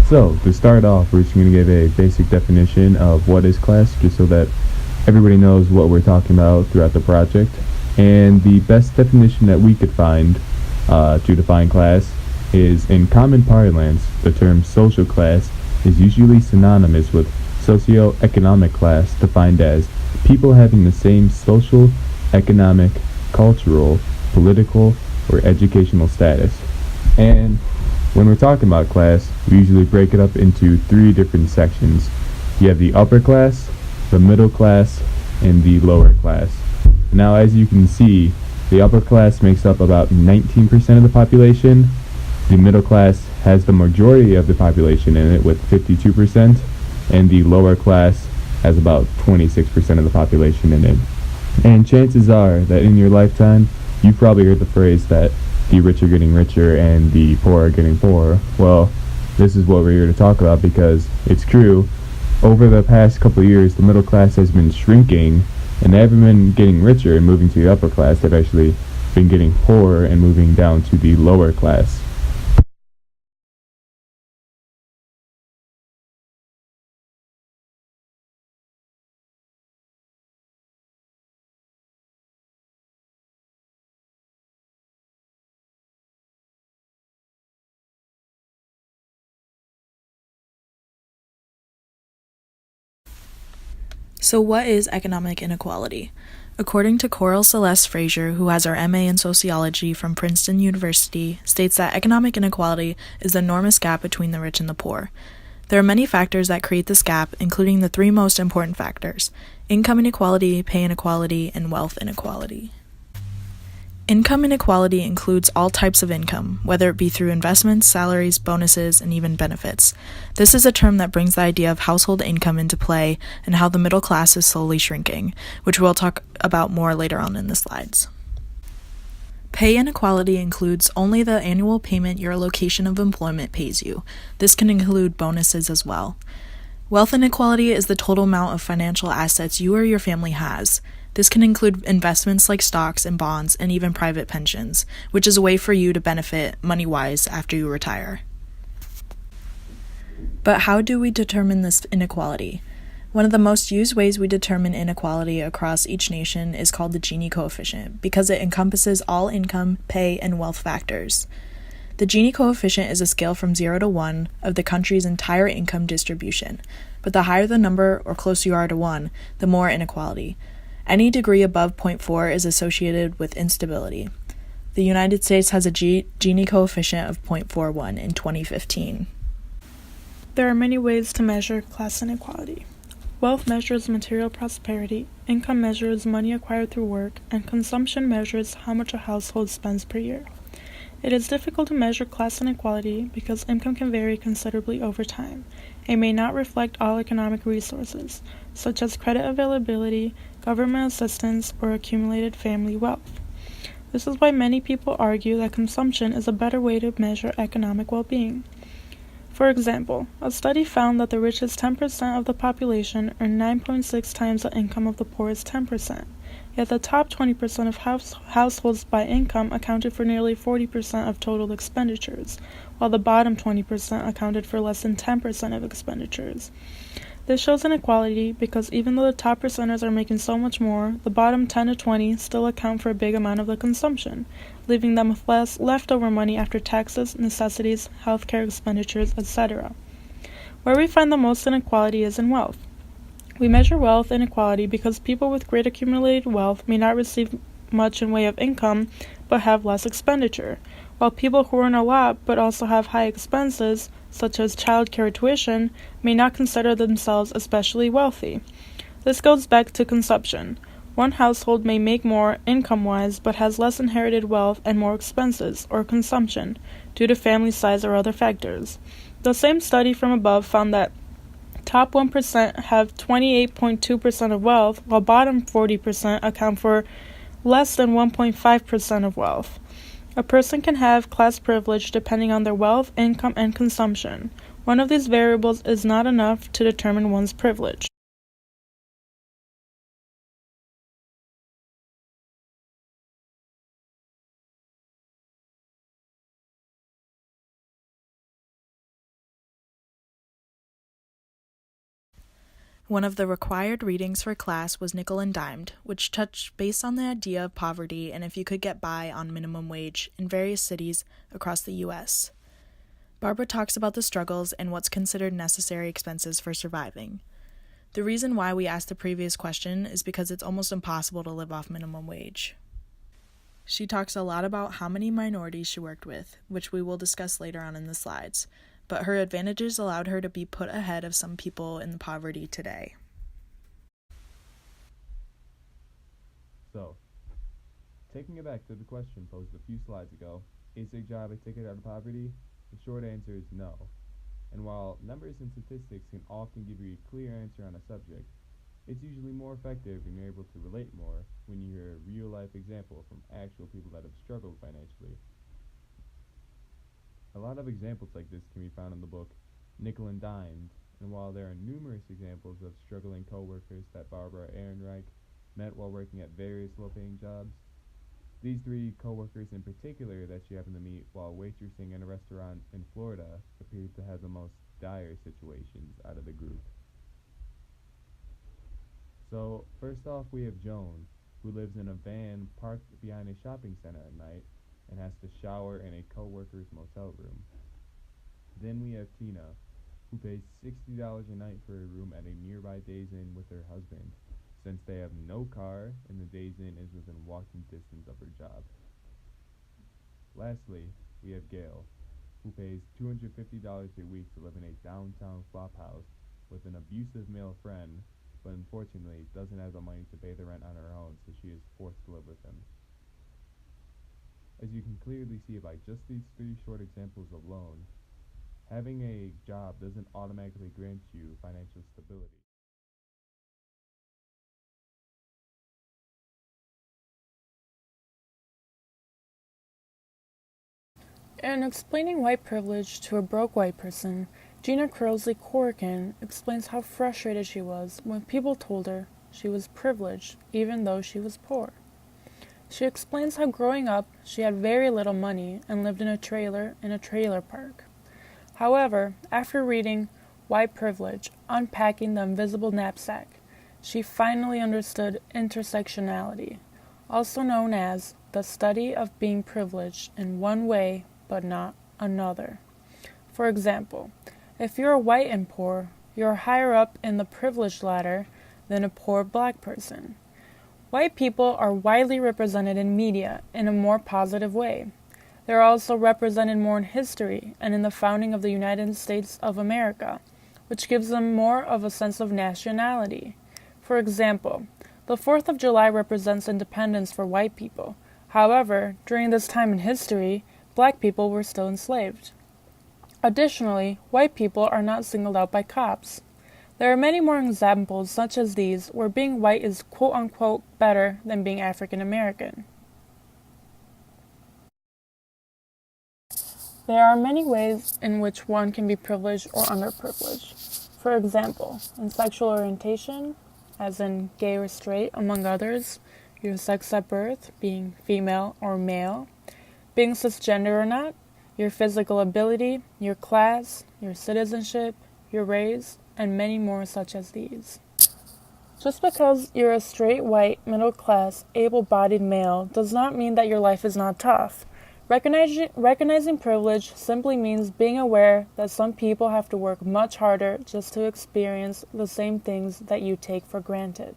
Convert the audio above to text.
So, to start off, we're just going to give a basic definition of what is class, just so that everybody knows what we're talking about throughout the project. And the best definition that we could find to define class is, in common parlance, the term social class is usually synonymous with socio-economic class, defined as people having the same social, economic, cultural, political, or educational status. And when we're talking about class, we usually break it up into three different sections. You have the upper class, the middle class, and the lower class. Now, as you can see, the upper class makes up about 19% of the population. The middle class has the majority of the population in it with 52%, and the lower class has about 26% of the population in it. And chances are that in your lifetime, you've probably heard the phrase that the rich are getting richer and the poor are getting poorer. Well, this is what we're here to talk about because it's true. Over the past couple of years, the middle class has been shrinking, and they haven't been getting richer and moving to the upper class. They've actually been getting poorer and moving down to the lower class. So what is economic inequality? According to Coral Celeste Frazier, who has her MA in sociology from Princeton University, states that economic inequality is the enormous gap between the rich and the poor. There are many factors that create this gap, including the three most important factors: income inequality, pay inequality, and wealth inequality. Income inequality includes all types of income, whether it be through investments, salaries, bonuses, and even benefits. This is a term that brings the idea of household income into play and how the middle class is slowly shrinking, which we'll talk about more later on in the slides. Pay inequality includes only the annual payment your location of employment pays you. This can include bonuses as well. Wealth inequality is the total amount of financial assets you or your family has. This can include investments like stocks and bonds and even private pensions, which is a way for you to benefit money-wise after you retire. But how do we determine this inequality? One of the most used ways we determine inequality across each nation is called the Gini coefficient, because it encompasses all income, pay, and wealth factors. The Gini coefficient is a scale from 0 to 1 of the country's entire income distribution, but the higher the number or closer you are to 1, the more inequality. Any degree above 0.4 is associated with instability. The United States has a Gini coefficient of 0.41 in 2015. There are many ways to measure class inequality. Wealth measures material prosperity, income measures money acquired through work, and consumption measures how much a household spends per year. It is difficult to measure class inequality because income can vary considerably over time. It may not reflect all economic resources, such as credit availability, government assistance, or accumulated family wealth. This is why many people argue that consumption is a better way to measure economic well-being. For example, a study found that the richest 10% of the population earn 9.6 times the income of the poorest 10%. Yet the top 20% of households by income accounted for nearly 40% of total expenditures, while the bottom 20% accounted for less than 10% of expenditures. This shows inequality because even though the top percenters are making so much more, the bottom 10 to 20 still account for a big amount of the consumption, leaving them with less leftover money after taxes, necessities, healthcare expenditures, etc. Where we find the most inequality is in wealth. We measure wealth inequality because people with great accumulated wealth may not receive much in way of income, but have less expenditure, while people who earn a lot but also have high expenses, such as childcare tuition, may not consider themselves especially wealthy. This goes back to consumption. One household may make more income-wise but has less inherited wealth and more expenses, or consumption, due to family size or other factors. The same study from above found that top 1% have 28.2% of wealth, while bottom 40% account for less than 1.5% of wealth. A person can have class privilege depending on their wealth, income, and consumption. One of these variables is not enough to determine one's privilege. One of the required readings for class was Nickel and Dimed, which touched based on the idea of poverty and if you could get by on minimum wage in various cities across the U.S. Barbara talks about the struggles and what's considered necessary expenses for surviving. The reason why we asked the previous question is because it's almost impossible to live off minimum wage. She talks a lot about how many minorities she worked with, which we will discuss later on in the slides, but her advantages allowed her to be put ahead of some people in poverty today. So, taking it back to the question posed a few slides ago, is a job a ticket out of poverty? The short answer is no. And while numbers and statistics can often give you a clear answer on a subject, it's usually more effective and you're able to relate more when you hear a real-life example from actual people that have struggled financially. A lot of examples like this can be found in the book Nickel and Dimed, and while there are numerous examples of struggling co-workers that Barbara Ehrenreich met while working at various low-paying jobs, these three co-workers in particular that she happened to meet while waitressing in a restaurant in Florida appeared to have the most dire situations out of the group. So, first off, we have Joan, who lives in a van parked behind a shopping center at night and has to shower in a co-worker's motel room. Then we have Tina, who pays $60 a night for a room at a nearby Days Inn with her husband, since they have no car and the Days Inn is within walking distance of her job. Lastly, we have Gail, who pays $250 a week to live in a downtown flop house with an abusive male friend, but unfortunately doesn't have the money to pay the rent on her own, so she is forced to live with him. As you can clearly see by just these three short examples alone, having a job doesn't automatically grant you financial stability. In explaining white privilege to a broke white person, Gina Crosley-Corrigan explains how frustrated she was when people told her she was privileged even though she was poor. She explains how growing up she had very little money and lived in a trailer park. However, after reading White Privilege, Unpacking the Invisible Knapsack, she finally understood intersectionality, also known as the study of being privileged in one way but not another. For example, if you're white and poor, you're higher up in the privilege ladder than a poor black person. White people are widely represented in media in a more positive way. They're also represented more in history and in the founding of the United States of America, which gives them more of a sense of nationality. For example, the 4th of July represents independence for white people. However, during this time in history, black people were still enslaved. Additionally, white people are not singled out by cops. There are many more examples such as these where being white is quote-unquote better than being African American. There are many ways in which one can be privileged or underprivileged. For example, in sexual orientation, as in gay or straight, among others, your sex at birth, being female or male, being cisgender or not, your physical ability, your class, your citizenship, your race, and many more such as these. Just because you're a straight, white, middle-class, able-bodied male does not mean that your life is not tough. Recognizing privilege simply means being aware that some people have to work much harder just to experience the same things that you take for granted.